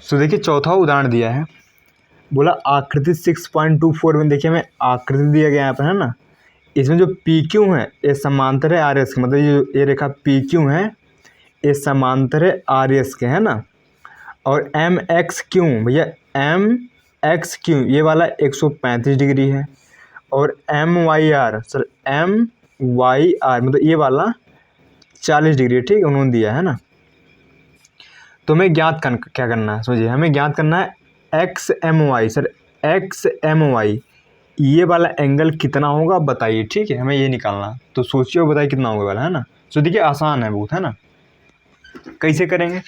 सो देखिए चौथा उदाहरण दिया है, बोला आकृति 6.24 में देखिए हमें आकृति दिया गया यहाँ पर है ना, इसमें जो पी क्यू है ये समांतर है आर एस के, मतलब ये रेखा पी क्यू है ये समांतर है आर एस के है ना, और एम एक्स क्यू भैया एम एक्स क्यू ये वाला 135 डिग्री है, और M Y R sir M Y R मतलब ये वाला 40 डिग्री, ठीक है उन्होंने दिया है ना। तो हमें ज्ञात क्या करना है, समझिए हमें ज्ञात करना है X M Y, sir X M Y ये वाला एंगल कितना होगा बताइए, ठीक है हमें ये निकालना। तो सोचिए और बताइए कितना होगा वाला है ना। सो देखिए आसान है बहुत है ना, कैसे करेंगे,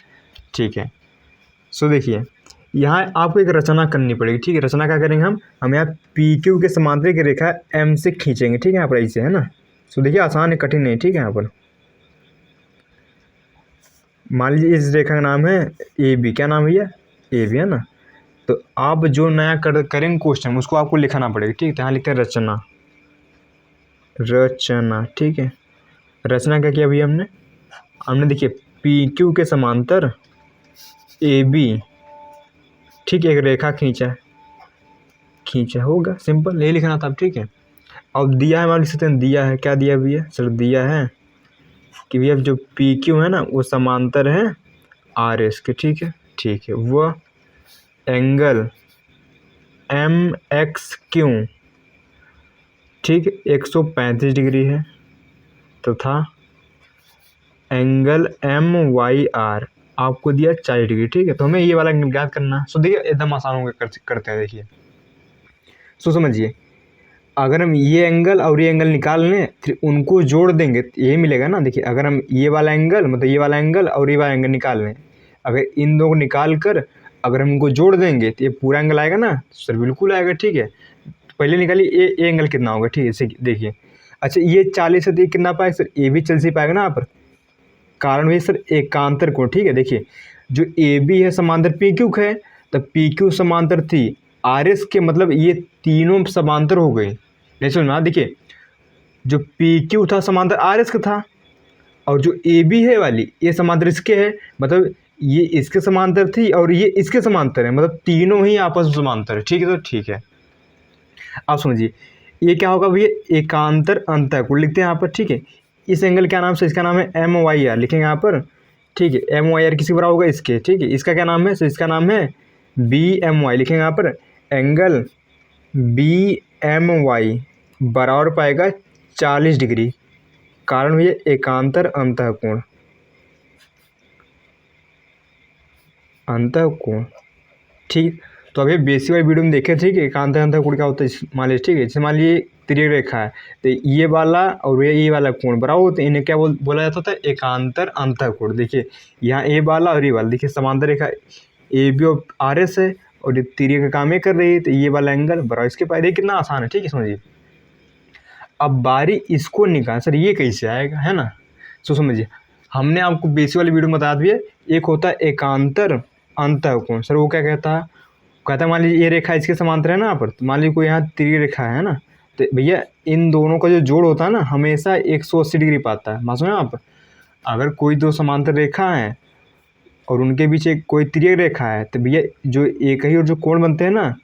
ठीक है। सो देखिए यहाँ आपको एक रचना करनी पड़ेगी, ठीक है। रचना क्या करेंगे हम यहाँ पी क्यू के समांतर की रेखा एम से खींचेंगे, ठीक है यहाँ पर ऐसे है ना। सो देखिए आसान है, कठिन नहीं, ठीक है। यहाँ पर मान लीजिए इस रेखा का नाम है ए बी, क्या नाम भैया ए बी है ना। तो आप जो नया करेंगे क्वेश्चन उसको आपको लिखाना पड़ेगा, ठीक है। तो यहाँ लिखते हैं रचना, रचना, ठीक है। रचना क्या किया भैया हमने देखिए पी क्यू के समांतर ए बी, ठीक है, एक रेखा खींचा होगा, सिंपल यही लिखना था, ठीक है। अब दिया है मान लिख सकते हैं, दिया है क्या दिया भैया सर, दिया है कि भैया जो पी क्यू है ना वो समांतर है आर एस के, ठीक है, ठीक है। वह एंगल एम एक्स क्यू, ठीक है, 135 डिग्री है, तथा एंगल एम वाई आर आपको दिया 40 डिग्री, ठीक है। तो हमें ये वाला एंगल ज्ञात करना। सो देखिए एकदम आसान होगा, करते हैं देखिए। सो समझिए अगर हम ये एंगल और ये एंगल निकाल लें फिर उनको जोड़ देंगे तो यही मिलेगा ना। देखिए अगर हम ये वाला एंगल मतलब ये वाला एंगल और ये वाला एंगल निकाल लें, अगर इन दो को निकाल कर अगर हम इनको जोड़ देंगे तो ये पूरा एंगल आएगा ना सर, बिल्कुल आएगा, ठीक है। तो पहले निकालिए ये एंगल कितना होगा, ठीक है, इसे देखिए। अच्छा ये 40 है तो ये कितना पाएगा सर, ये भी 40 पाएगा ना यहाँ पर, कारण भी सर एकांतर कोण, ठीक है। देखिए जो ए बी है समांतर पी क्यू है, तो पी क्यू समांतर थी आर एस के, मतलब ये तीनों समांतर हो गए। नहीं सुनना, देखिए जो पी क्यू था समांतर आर एस का था, और जो ए बी है वाली ये समांतर इसके है, मतलब ये इसके समांतर थी और ये इसके समांतर है, मतलब तीनों ही आपस में समांतर है, ठीक है। तो ठीक है अब समझिए ये क्या होगा भैया, एकांतर अंतःकोण लिखते हैं यहाँ पर, ठीक है। इस एंगल क्या नाम से, इसका नाम है एम वाई आर लिखेंगे यहाँ पर, ठीक है। एम वाई आर किसी बराबर होगा इसके, ठीक है। इसका क्या नाम है, तो इसका नाम है बी एम वाई लिखेंगे यहाँ पर, एंगल बी एम वाई बराबर पाएगा 40 डिग्री, कारण भैया एकांतर अंतःकोण, ठीक। तो अभी बेसिक वाली वीडियो में देखे, ठीक है, एकांतर अंतःकोण क्या होता है मान लीजिए, ठीक है। जैसे मान लीजिए तिर्यक रेखा है तो ये वाला और ये वाला कोण बराबर होते हैं, इन्हें क्या बोला जाता था, एकांतर अंतःकोण। देखिए यहाँ ए वाला और ये वाला, देखिए समांतर रेखा ए बी और आर एस है और ये तिर्यक का काम ये कर रही है, तो ये वाला एंगल बराबर इसके पास, देखिए कितना आसान है, ठीक है। समझिए अब बारी इसको निकाल, सर ये कैसे आएगा है ना। सो समझिए हमने आपको बेसिक वाली वीडियो में बता दिया, एक होता है एकांतर अंतःकोण, सर वो क्या कहता है मान लीजिए ये रेखा इसके समांतर है ना यहाँ पर, तो मान लीजिए कोई यहाँ तिर्यक रेखा है ना, तो भैया इन दोनों का जो जोड़ होता है ना हमेशा 180 डिग्री पाता है। मानो आप अगर कोई दो समांतर रेखा है और उनके बीच एक कोई तिर्यक रेखा है, तो भैया जो एक ही और जो कोण बनते हैं ना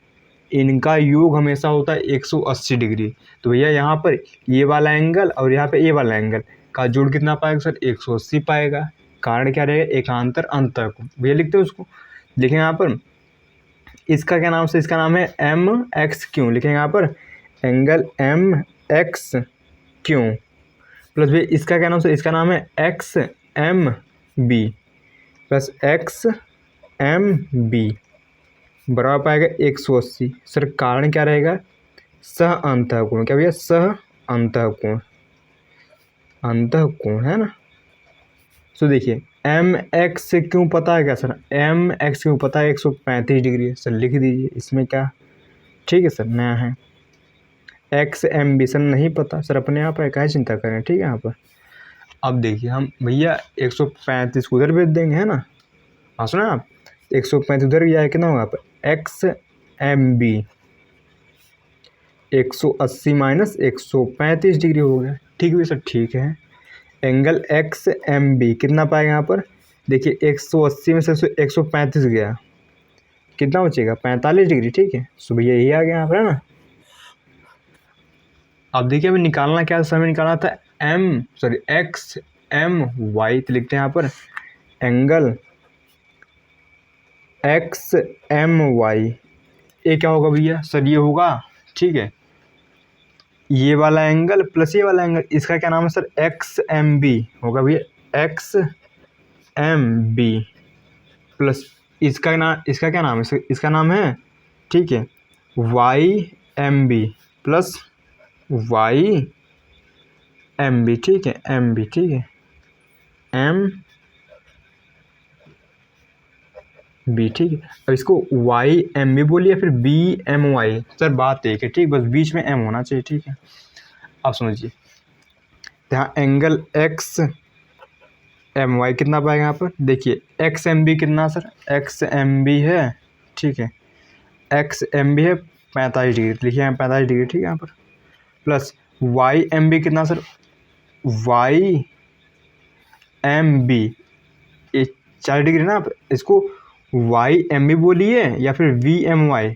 इनका योग हमेशा होता है 180 डिग्री। तो भैया यहाँ पर ये वाला एंगल और यहाँ पे ये वाला एंगल का जोड़ कितना पाएगा सर, 180 पाएगा। कारण क्या रहेगा, एकांतर अंतःकोण। भैया लिखते हैं उसको, लिखेंगे यहाँ पर इसका क्या नाम से, इसका नाम है एम एक्स क्यू लिखेंगे यहाँ पर, angle M X Q plus भैया इसका क्या नाम से, इसका नाम है X M B plus X M B बराबर पाएगा 180। सर कारण क्या रहेगा, सह अंतःकोण, क्या भैया सह अंतःकोण, अंतःकोण है ना। सो देखिए एम एक्स से क्यों पता है क्या सर, एम एक्स क्यों पता है 135 डिग्री है सर, लिख दीजिए इसमें क्या, ठीक है सर नया है। एक्स एम बी सर नहीं पता सर, अपने आप है, काहे चिंता करें, ठीक है यहाँ पर। अब देखिए हम भैया 135 को उधर भेज देंगे है ना, हाँ सुना आप, 135 उधर गया है, कितना होगा यहाँ पर X M B 180 minus 135 degree हो गया, ठीक है सर, ठीक है। एंगल एक्स एम बी कितना पाएगा यहाँ पर, देखिए 180 में से 135 गया कितना बचेगा 45 डिग्री, ठीक है। सो भैया यही आ गया यहाँ पर, है ना। अब देखिए हमें निकालना क्या, समय निकालना था एक्स एम वाई, तो लिखते हैं यहाँ पर एंगल एक्स एम वाई। ये क्या होगा भैया सर, ये होगा, ठीक है, ये वाला एंगल प्लस ये वाला एंगल, इसका क्या नाम है सर, एक्स एम बी होगा भैया, एक्स एम बी प्लस इसका क्या नाम है, इसका नाम है, ठीक है, Y M B plus Y M B, ठीक है, एम बी, ठीक है, एम बी, ठीक है। अब इसको वाई एम बी बोलिए फिर बी एम वाई, सर बात एक है, ठीक, बस बीच में एम होना चाहिए, ठीक है। अब समझिए यहाँ एंगल एक्स एम वाई कितना पाएगा यहाँ पर, देखिए एक्स एम बी कितना सर, एक्स एम बी है, ठीक है, एक्स एम बी है 45 डिग्री, लिखिए यहाँ 45 डिग्री, ठीक है, यहाँ पर प्लस वाई एम बी कितना सर, वाई एम बी ये 40 डिग्री ना, आप इसको वाई एम बी बोलिए या फिर वी एम वाई,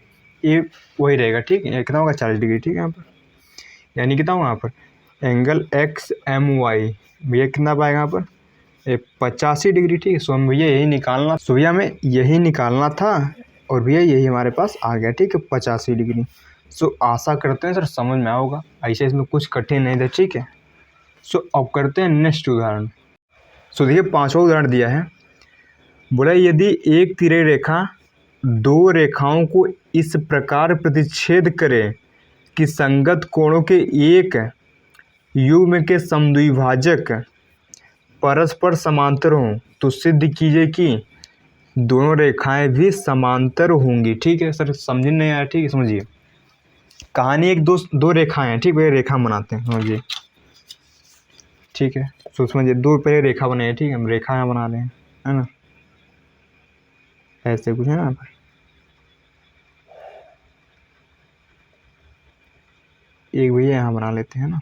ये वही रहेगा, ठीक है, कितना होगा 40 डिग्री, ठीक है, यहाँ पर यानी कितना होगा यहाँ पर एंगल एक्स एम वाई भैया कितना पाएगा यहाँ पर 85 डिग्री, ठीक है। सो हम भैया यही निकालना, सो भैया हमें यही निकालना था और भैया यही हमारे पास आ गया, ठीक है, 85 डिग्री। सो आशा करते हैं सर समझ में आओगा, ऐसे इसमें कुछ कठिन नहीं था, ठीक है। सो अब करते हैं नेक्स्ट उदाहरण। सो देखिए 5वां उदाहरण दिया है, बोला यदि एक तिरछी रेखा दो रेखाओं को इस प्रकार प्रतिच्छेद करे कि संगत कोणों के एक युग्म के समद्विभाजक परस्पर समांतर हों, तो सिद्ध कीजिए कि दोनों रेखाएं भी समांतर होंगी, ठीक है। सर समझ नहीं आया, ठीक है, समझिए कहानी एक दो रेखाएं हैं, ठीक है, रेखा बनाते हैं, समझिए, ठीक है। तो समझिए दो पहले रेखा बनाए, ठीक है, हम रेखा यहाँ बना रहे हैं, है ना, ऐसे कुछ है ना, एक भैया यहाँ बना लेते हैं ना,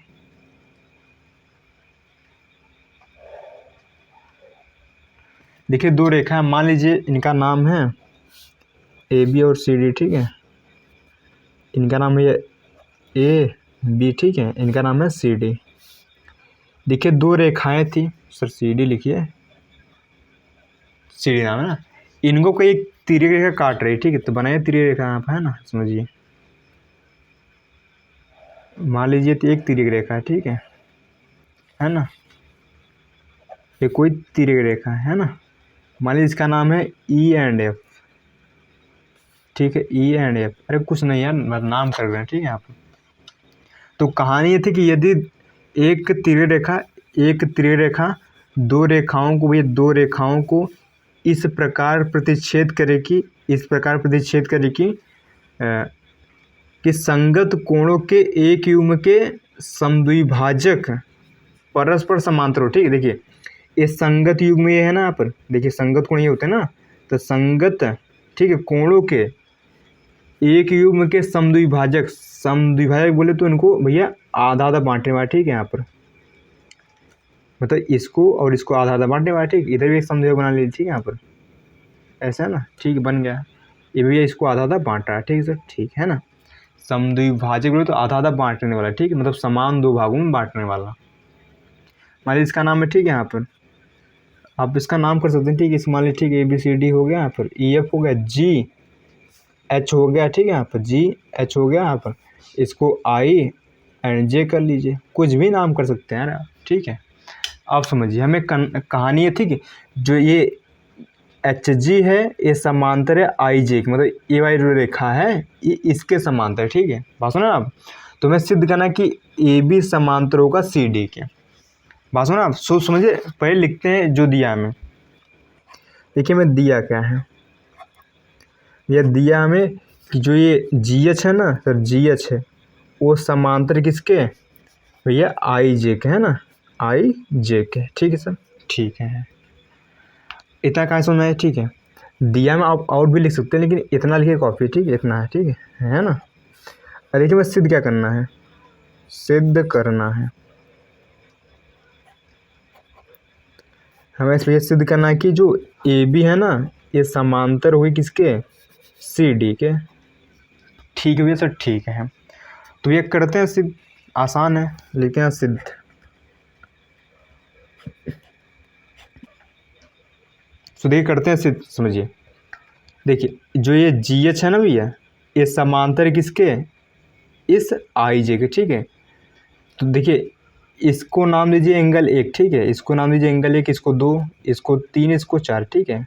देखिए दो रेखा मान लीजिए इनका नाम है ए बी और सी डी, ठीक है, इनका नाम है ए बी, ठीक है, इनका नाम है सी डी। देखिए दो रेखाएं थी, सर सी डी लिखिए, सी डी नाम है ना, इनको कोई एक तिरछी रेखा काट रही है, ठीक है, तो बनाइए तिरछी रेखा यहाँ पर, है ना, समझिए मान लीजिए तो एक तिरछी रेखा है, ठीक है ना, ये कोई तिरछी रेखा है ना, मान लीजिए इसका नाम है ई एंड एफ, ठीक है, ई एंड एफ, अरे कुछ नहीं यार नाम कर रहे हैं, ठीक है आप। तो कहानी ये थी कि यदि एक तिरछी रेखा दो रेखाओं को इस प्रकार प्रतिच्छेद करे कि संगत कोणों के एक युग्म के समद्विभाजक परस्पर समांतर हो, ठीक है। देखिए ये संगत युग्म ये है ना, यहाँ पर देखिए संगत कोण ये होते हैं ना, तो संगत, ठीक है, कोणों के एक युग्म के समद्विभाजक बोले तो इनको भैया आधा आधा बांटने वाला, ठीक है, यहाँ पर मतलब इसको और इसको आधा आधा बांटने वाला, ठीक, इधर भी एक समद्विभाजक बना लीजिए, ठीक है, यहाँ पर ऐसा है ना, ठीक बन गया, ये भैया इसको आधा आधा बांट रहा है, ठीक है सर, ठीक है ना, समद्विभाजक बोले तो आधा आधा बांटने वाला, ठीक है, मतलब समान दो भागों में बांटने वाला, मान लीजिए इसका नाम है, ठीक है, यहाँ पर आप इसका नाम कर सकते हैं, ठीक है, इस मान लीजिए, ठीक है, ए बी सी डी हो गया, यहाँ पर ई एफ हो गया, जी एच हो गया, ठीक है, यहाँ पर जी एच हो गया, यहाँ पर इसको आई एंड जे कर लीजिए, कुछ भी नाम कर सकते हैं यार, ठीक है। अब समझिए हमें कहानी है, ठीक है, जो ये एच जी है ये समांतर है आई जे की, मतलब ये वाली जो रेखा है ये इसके समांतर है, ठीक है, बात सुना आप। तो हमें सिद्ध करना कि ए बी समांतर होगा सी डी के, बात सुना आप। सोच समझिए पहले लिखते हैं जो दिया हमें, देखिए हमें दिया क्या है, यह दिया हमें कि जो ये जी एच है ना सर, जी एच है वो समांतर किसके भैया आई जे के, है ना, आई जे के, ठीक है सर, ठीक है, इतना कहाँ समझ में आया, ठीक है। दिया में आप और भी लिख सकते हैं लेकिन इतना लिखिए कॉपी, ठीक है, इतना है, ठीक है ना। अरे देखिए बस सिद्ध क्या करना है, सिद्ध करना है हमें, इस वजह सिद्ध करना है कि जो ए बी है ना ये समांतर हुई किसके CD के। ठीक है भैया सर, ठीक है। तो ये करते हैं सिद्ध, आसान है, लिखते हैं सिद्ध। तो देखिए करते हैं सिद्ध, समझिए। देखिए जो ये GH है ना भैया, ये समांतर किसके, इस IJ के, ठीक है। तो देखिए इसको नाम दीजिए एंगल 1, ठीक है, इसको नाम दीजिए एंगल 1, इसको 2, इसको 3, इसको 4, ठीक है।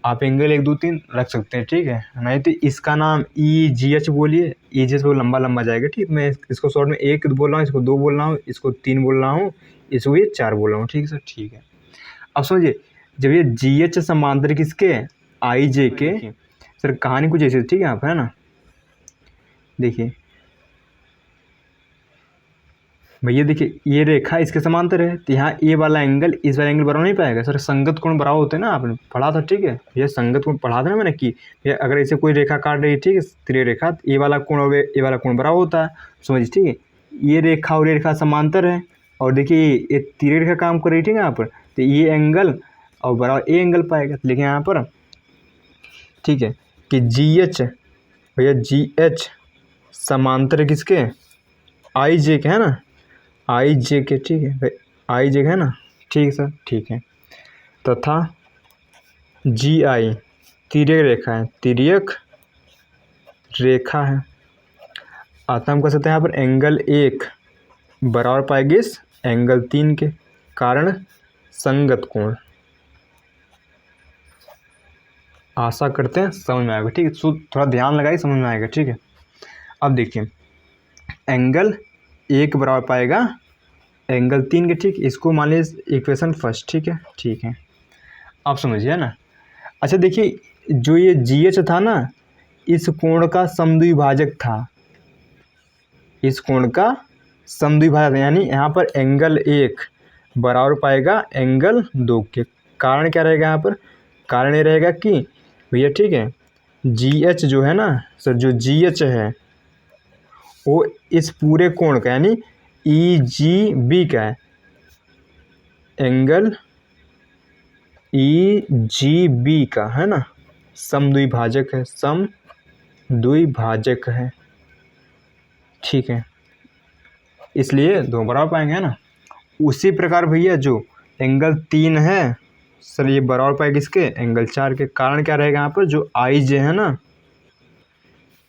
आप एंगल 1 2 3 रख सकते हैं, ठीक है। नहीं तो इसका नाम EGH बोलिए, EGH वो लंबा लंबा जाएगा, ठीक। मैं इसको शॉर्ट में 1 बोल रहा हूँ, इसको 2 बोल रहा हूँ, इसको 3 बोल रहा हूँ, इसको ये 4 बोल रहा हूँ, ठीक है सर, ठीक है। अब समझिए, जब ये GH समांतर किसके, IJ के, सर कहानी कुछ ऐसी, ठीक है आप, है ना। देखिए भैया, देखिए ये रेखा इसके समांतर है, तो यहाँ ए वाला एंगल इस वाला एंगल बराबर नहीं पाएगा सर। संगत कोण बराबर होते हैं ना, आपने पढ़ा था, ठीक है भैया, संगत कोण पढ़ा था ना मैंने कि भैया अगर ऐसे कोई रेखा काट रही है, ठीक है, तिरछी रेखा, तो ए वाला कोण और ए वाला कोण बराबर होता है, समझिए, ठीक है। ये रेखा और ये रेखा समांतर है, और देखिए ये तिरछी रेखा काम कर रही है, ठीक है, यहाँ पर, तो ये एंगल और बराबर ए एंगल पाएगा। तो लिखें यहाँ पर, ठीक है, कि GH भैया, GH समांतर किसके, IJ के, है ना, IJ के, ठीक है भाई, IJ के है ना, ठीक है सर, ठीक है। तथा GI तिर्यक रेखा है, तिर्यक रेखा है, अतः हम कह सकते हैं यहाँ पर एंगल 1 बराबर पाएगी इस एंगल 3 के, कारण संगत कोण। आशा करते हैं समझ में आएगा, ठीक है। थोड़ा ध्यान लगाइए, समझ में आएगा, ठीक है। अब देखिए एंगल 1 बराबर पाएगा एंगल 3 के, ठीक। इसको मान लीजिए इक्वेशन फर्स्ट, ठीक है, ठीक है। आप समझिए ना। अच्छा देखिए, जो ये GH था ना, इस कोण का समद्विभाजक था, इस कोण का समद्विभाजक, यानी यहाँ पर एंगल 1 बराबर पाएगा एंगल 2 के। कारण क्या रहेगा यहाँ पर, कारण ये रहेगा कि भैया, ठीक है, GH जो है ना सर, जो GH है वो इस पूरे कोण का, यानी EGB का है, एंगल EGB का, है ना, समद्विभाजक है, समद्विभाजक है, ठीक है, इसलिए दो बराबर पाएंगे, है ना। उसी प्रकार भैया जो एंगल 3 है सर, ये बराबर पाएगा किसके, एंगल 4 के। कारण क्या रहेगा यहाँ पर, जो IJ है ना,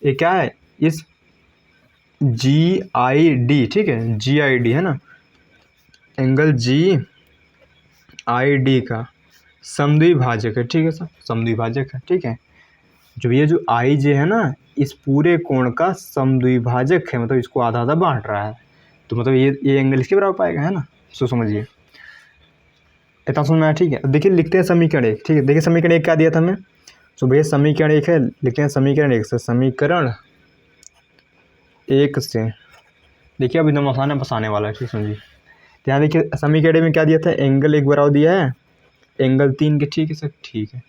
ये क्या है, इस GID, ठीक है, GID है ना, एंगल GID का समद्विभाजक है, ठीक है सर, समद्विभाजक है, ठीक है। जो ये जो IJ है ना, इस पूरे कोण का समद्विभाजक है, मतलब इसको आधा आधा बांट रहा है, तो मतलब ये एंगल इसके बराबर पाएगा, है ना। सो समझिए, इतना समझ में आया, ठीक है। देखिए लिखते हैं समीकरण 1, ठीक है। देखिए समीकरण 1 क्या दिया था हमें, तो भैया समीकरण 1 है, लिखते हैं समीकरण 1 से, समीकरण 1 से देखिए अब एकदम आसान है, बस आने वाला है, ठीक समझिए। यहाँ देखिए समीकरण में क्या दिया था, एंगल 1 बराबर दिया है एंगल 3 के, ठीक है सर, ठीक है।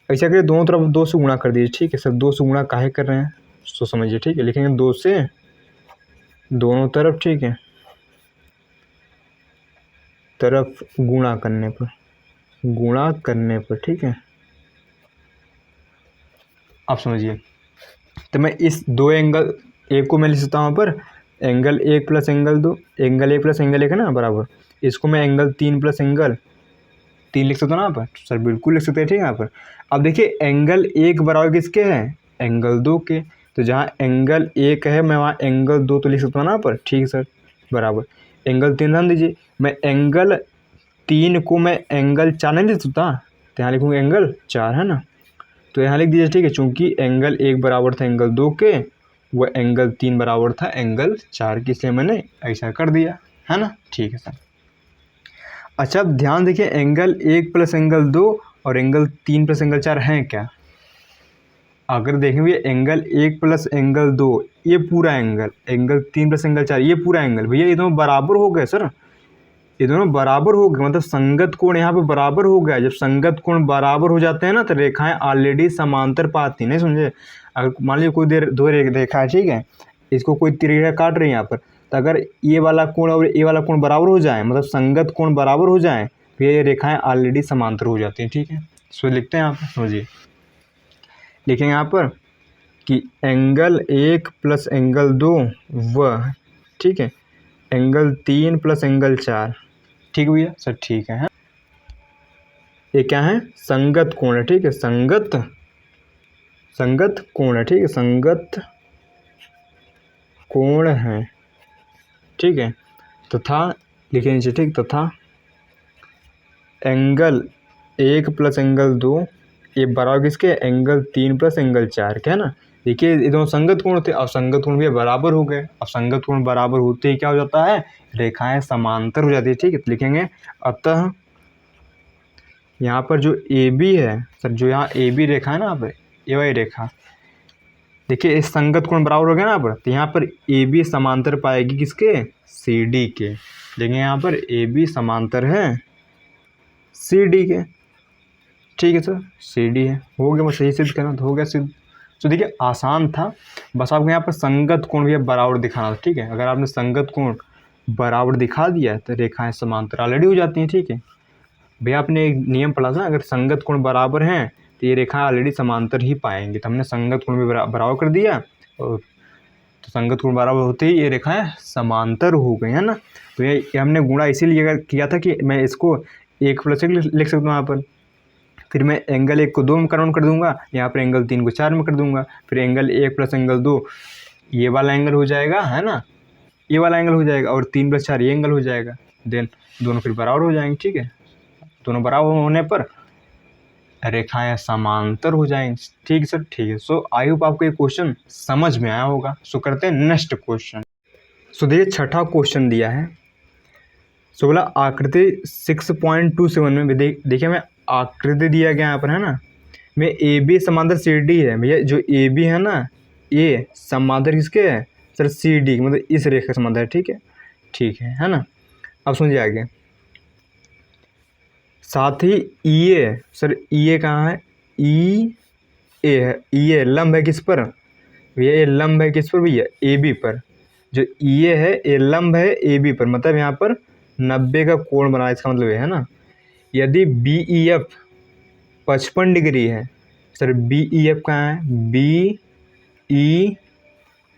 ऐसा करिए दोनों तरफ 2 से गुणा कर दीजिए, ठीक है सर। 2 से गुणा काहे कर रहे हैं, सो समझिए, ठीक है। लिखेंगे 2 से दोनों तरफ, ठीक है, तरफ गुणा करने पर, ठीक है। आप समझिए, तो मैं इस दो एंगल 1 को मैं लिख सकता हूँ पर angle 1 plus angle 2, angle 1 plus angle 1 है ना बराबर, इसको मैं एंगल 3 प्लस एंगल 3 लिख सकता हूँ ना यहाँ पर, सर बिल्कुल लिख सकते हैं, ठीक है। यहाँ पर अब देखिए एंगल 1 बराबर किसके हैं, एंगल 2 के, तो जहाँ एंगल 1 है मैं वहाँ एंगल 2 तो लिख सकता हूँ ना यहाँ पर, ठीक है सर, बराबर एंगल 3 ध्यान दीजिए, मैं एंगल 3 को मैं एंगल 4 नहीं लिख सकता, तो यहाँ लिखूँगा एंगल 4, है ना। तो यहाँ लिख दीजिए, ठीक है, चूँकि एंगल 1 बराबर था एंगल 2 के, वह एंगल 3 बराबर था एंगल 4 की, इसलिए मैंने ऐसा कर दिया, है ना, ठीक है सर। अच्छा अब ध्यान देखिए, एंगल 1 प्लस एंगल 2 और एंगल 3 प्लस एंगल 4 हैं क्या, अगर देखेंगे एंगल 1 प्लस एंगल 2 ये पूरा एंगल, एंगल 3 प्लस एंगल 4 ये पूरा एंगल, भैया ये दोनों बराबर हो गए सर, ये दोनों बराबर हो गए, मतलब संगत कोण यहाँ पे बराबर हो गया। जब संगत कोण बराबर हो जाते हैं ना, तो रेखाएं ऑलरेडी समांतर पाती, नहीं समझे। अगर मान लीजिए कोई दो रेखा है, ठीक है, इसको कोई त्रिरेखा काट रही है यहाँ पर, तो अगर ये वाला कोण और ये वाला कोण बराबर हो जाए, मतलब संगत कोण बराबर हो जाए, तो ये रेखाएं ऑलरेडी समांतर हो जाती हैं, ठीक है। सो लिखते हैं यहाँ पर, समझिए लिखेंगे यहाँ पर कि एंगल 1 प्लस एंगल 2 वह, ठीक है, एंगल 3 प्लस एंगल 4, ठीक है भैया सर, ठीक है। ये क्या है, संगत कोण है, ठीक है, संगत कोण है, ठीक है, संगत कोण है, ठीक है। तथा लिखे नीचे, ठीक, तथा एंगल 1 प्लस एंगल 2 ये बराबर किसके, एंगल 3 प्लस एंगल 4 के, है ना। देखिए ये दोनों संगत कोण थे, अब संगत कोण भी बराबर हो गए। अब संगत कोण बराबर होते ही क्या हो जाता है, रेखाएं समांतर हो जाती है, ठीक है। तो लिखेंगे अतः यहाँ पर जो ए बी है सर, जो यहाँ ए बी रेखा है ना, यहाँ पर ये वाली रेखा, देखिए इस संगत कोण बराबर हो गया ना यहाँ पर, तो यहाँ पर ए बी समांतर पाएगी किसके, सी डी के। देखेंगे यहाँ पर ए बी समांतर है सी डी के, ठीक है सर, सी डी है, हो गया, मैं सही सिद्ध करना तो हो गया सिद्ध। तो देखिए आसान था, बस आपको यहाँ पर संगत कोण भी बराबर दिखाना था, ठीक है। अगर आपने संगत कोण बराबर दिखा दिया तो रेखाएं समांतर ऑलरेडी हो जाती हैं, ठीक है भैया। आपने एक नियम पढ़ा था, अगर संगत कोण बराबर हैं तो ये रेखा ऑलरेडी समांतर ही पाएंगे। तो हमने संगत कोण भी बराबर कर दिया, और तो संगत कोण बराबर होते ही ये रेखाएं समांतर हो गई, है ना। तो ये हमने गुणा इसीलिए किया था कि मैं इसको 1 प्लस 1 लिख सकता हूँ यहाँ पर, फिर मैं एंगल 1 को 2 में कन्वर्ट कर दूंगा, यहाँ पर एंगल 3 को 4 में कर दूंगा, फिर एंगल 1 प्लस एंगल 2 ये वाला एंगल हो जाएगा, है ना, ये वाला एंगल हो जाएगा, और 3 प्लस 4 ये एंगल हो जाएगा। देन दोनों फिर बराबर हो जाएंगे, ठीक है। दोनों बराबर होने पर रेखाएं समांतर हो जाएंगी, ठीक है सर, ठीक है। सो आई होप आपको ये क्वेश्चन समझ में आया होगा। सो करते हैं नेक्स्ट क्वेश्चन। सो देखिए छठा क्वेश्चन दिया है, सो बोला आकृति 6.27 में देखिए मैं आकृति दिया गया यहाँ पर, है ना, में ए बी समांतर सी डी है भैया। जो ए बी है ना, ये समांतर किसके है सर, सी डी, मतलब इस रेखा समांतर है, ठीक है, ठीक है ना। अब सुनिए आगे, साथ ही ई ए, सर ई ए कहाँ है, ई ए है, ई ए लंब है किस पर भैया, ये लंब है किस पर भैया, ए बी पर। जो ई ए है ये लंब है ए बी पर, मतलब यहाँ पर 90 का कोण बना, इसका मतलब ये है ना। यदि बी ई एफ 55 डिग्री है, सर बी ई एफ कहाँ है, बी ई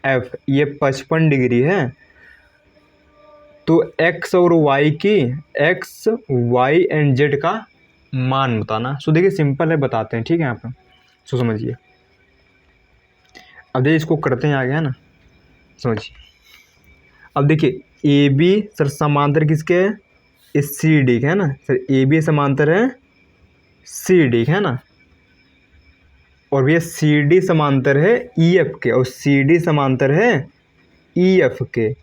एफ ये 55 डिग्री है, तो x और y की, x, y एंड z का मान बताना। सो देखिए सिंपल है, बताते हैं, ठीक है यहाँ पर। सो समझिए, अब देखिए इसको करते हैं आगे, है ना, समझिए। अब देखिए ए बी सर समांतर किसके है, इस सी डी के, है ना सर, ए बी समांतर है सी डी, है ना, और ये सी डी समांतर है ई एफ के, और सी डी समांतर है ई एफ के।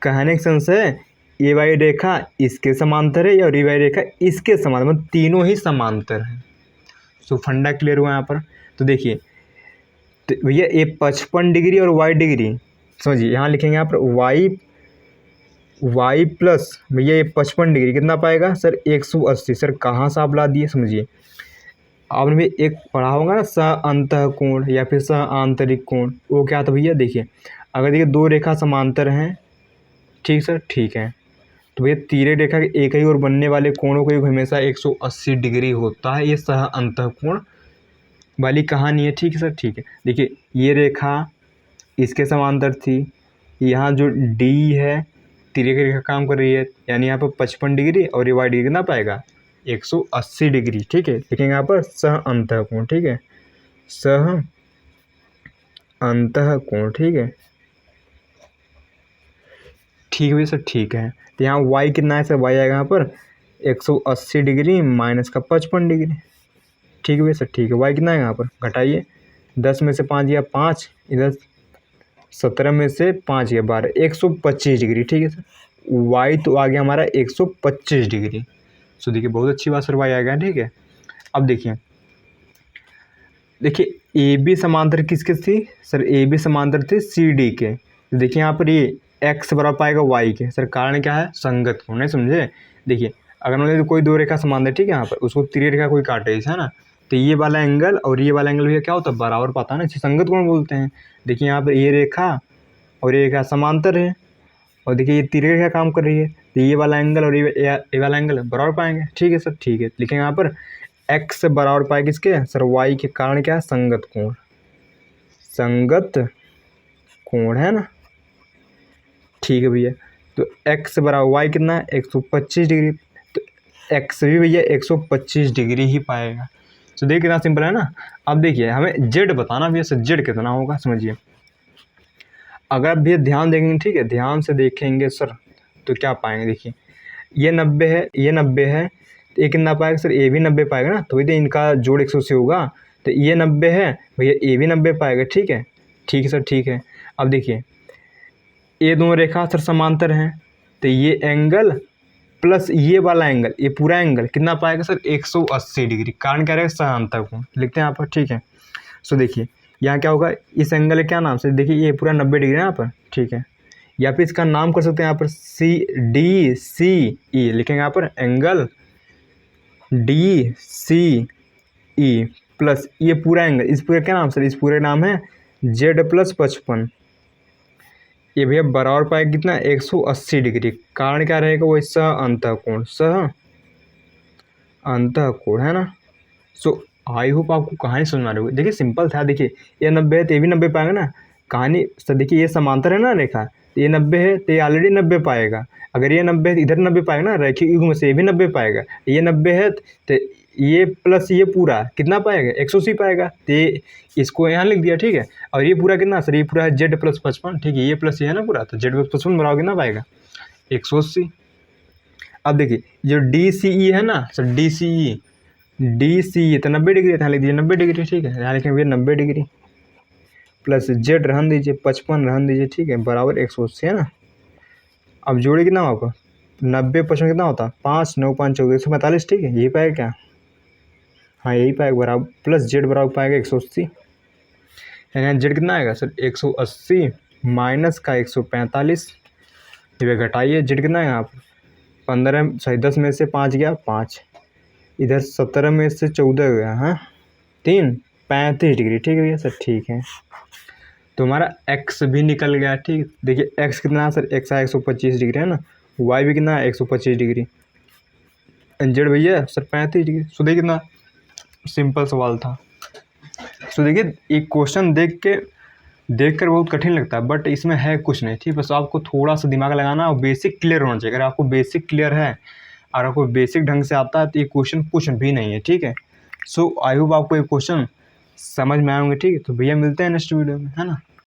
कहने का सेंस है ये वाली रेखा इसके समांतर है और ये वाली रेखा इसके समांतर, मतलब तीनों ही समांतर हैं। सो फंडा क्लियर हुआ यहाँ पर। तो देखिए तो भैया ये 55 डिग्री और y डिग्री, समझिए यहाँ लिखेंगे यहाँ पर y प्लस भैया ये 55 डिग्री कितना पाएगा सर, 180। सर कहाँ से आप ला दिए, समझिए आपने भी एक पढ़ा होगा ना, स अंतः कोण या फिर स आंतरिक कोण, वो क्या था भैया। देखिए अगर देखिए दो रेखा समांतर हैं, ठीक सर, ठीक है, तो भैया तीरे रेखा के एक ही ओर बनने वाले कोणों का योग हमेशा 180 डिग्री होता है। ये सह अंतः कोण वाली कहानी है, ठीक है सर, ठीक है। देखिए ये रेखा इसके समांतर थी, यहाँ जो डी है तीरे की रेखा काम कर रही है, यानी यहाँ पर 55 डिग्री और ये y डिग्री कितना पाएगा 180 डिग्री, ठीक है। लिखेंगे यहाँ पर सह अंतः कोण, ठीक है, सह अंतः कोण, ठीक है, ठीक है सर, ठीक है। तो यहाँ y कितना है सर, y आएगा यहाँ पर 180 डिग्री माइनस का 55 डिग्री, ठीक है सर, ठीक है। y कितना है यहाँ पर, घटाइए, 10 में से 5 गया 5, इधर 17 में से 5 गया 12, 125 डिग्री, ठीक है सर। y तो आ गया हमारा 125 डिग्री। सो देखिए बहुत अच्छी बात सर, y आ गया, ठीक है। अब देखिए ए बी समांतर किसके थी सर, ए बी समांतर थे सी डी के। देखिए यहाँ पर ये x बराबर पाएगा y के, सर कारण क्या है, संगत कोण है, समझे। देखिए अगर मतलब कोई दो रेखा समांतर, ठीक है, यहाँ पर उसको तिरछी रेखा कोई काटे, है ना, तो ये वाला एंगल और ये वाला एंगल भी क्या होता है, बराबर पाता है ना, इसे संगत कोण बोलते हैं। देखिए यहाँ पर ये रेखा और ये रेखा समांतर है, और देखिए ये तिरछी रेखा काम कर रही है, तो ये वाला एंगल और ये वाला एंगल बराबर पाएंगे, ठीक है सर, ठीक है। लिखेंगे यहाँ पर एक्स बराबर पाए किसके सर वाई के, कारण क्या है संगत कोण, संगत कोण है ना, ठीक है भैया। तो एक्स बराबर वाई कितना है 125 डिग्री, तो एक्स भी भैया 125 डिग्री ही पाएगा। तो देखिए कितना सिंपल है ना। अब देखिए हमें जेड बताना भैया, सर जेड कितना होगा समझिए। अगर आप भैया ध्यान देखेंगे, ठीक है ध्यान से देखेंगे सर, तो क्या पाएंगे देखिए, ये 90 है, ये 90 है, तो ये कितना पाएगा सर ए भी 90 पाएगा ना, तो भैया इनका जोड़ 180 होगा, तो ये 90 है भैया ए भी 90 पाएगा, ठीक है सर ठीक है। अब देखिए ये दोनों रेखा सर समांतर हैं, तो ये एंगल प्लस ये वाला एंगल, ये पूरा एंगल कितना पाएगा सर 180 डिग्री, कारण क्या रहेगा समांतर कोण, लिखते हैं यहाँ पर, ठीक है। सो देखिए यहाँ क्या होगा, इस एंगल क्या नाम से, देखिए ये पूरा 90 डिग्री है यहाँ पर, ठीक है, या फिर इसका नाम कर सकते हैं यहाँ पर सी डी सी ई, लिखेंगे यहाँ पर angle D C E plus ये पूरा एंगल, इस पूरे क्या नाम सर, इस पूरे नाम है जेड प्लस 55, ये भैया बराबर पाएगा कितना 180 डिग्री, कारण क्या रहेगा वो सह अंतःकोण, सह अंतःकोण है ना। सो आई होप आपको कहानी समझ में आ रही होगी। देखिए सिंपल था, देखिए ये 90 है तो ये भी 90 पाएगा ना, कहानी सर देखिए ये समांतर है ना रेखा, तो ये 90 है तो ये ऑलरेडी 90 पाएगा, अगर ये 90 है तो इधर 90 पाएगा ना, रैखिक युग्म से ये भी 90 पाएगा, ये 90 है तो ये प्लस ये पूरा कितना पाएगा 180 पाएगा, तो ये इसको यहाँ लिख दिया, ठीक है। और ये पूरा कितना सर, ये पूरा है जेड प्लस 55, ठीक है, ये प्लस ये है ना पूरा, तो जेड प्लस 55 बराबर कितना पाएगा 180। अब देखिए जो डी सी ई है ना सर, डी सी ई तो 90 डिग्री, यहाँ लिख दीजिए 90 डिग्री, ठीक है, यहाँ लिखेंगे भैया 90 डिग्री प्लस जेड रहन दीजिए 55 रहन दीजिए, ठीक है, बराबर 180 है ना। अब जोड़े कितना आपका 90 55 कितना होता है 5 9 5 14 145, ठीक है, यही पाएगा क्या, हाँ यही पाएगा बराबर, प्लस जेड बराबर पाएगा 180, यानी जेड कितना आएगा सर 180 माइनस का 145, ये घटाइए जेड कितना है यहाँ पर 10 में से 5 गया 5, इधर 17 में से 14 गया, हाँ 3 35 डिग्री, ठीक है भैया सर ठीक है। तो हमारा एक्स भी निकल गया, ठीक, देखिए एक्स कितना है सर, एक्स है 125 डिग्री है ना, वाई भी कितना है 125 डिग्री, जेड भैया सर 35 डिग्री। सो देखिए कितना सिंपल सवाल था। सो देखिए एक क्वेश्चन देखकर बहुत कठिन लगता है, बट इसमें है कुछ नहीं, ठीक, बस आपको थोड़ा सा दिमाग लगाना और बेसिक क्लियर होना चाहिए। अगर आपको बेसिक क्लियर है और आपको बेसिक ढंग से आता है तो ये क्वेश्चन कुछ भी नहीं है, ठीक है। सो आई होप आपको ये क्वेश्चन समझ में आएंगे, ठीक है। तो भैया मिलते हैं नेक्स्ट वीडियो में, है ना।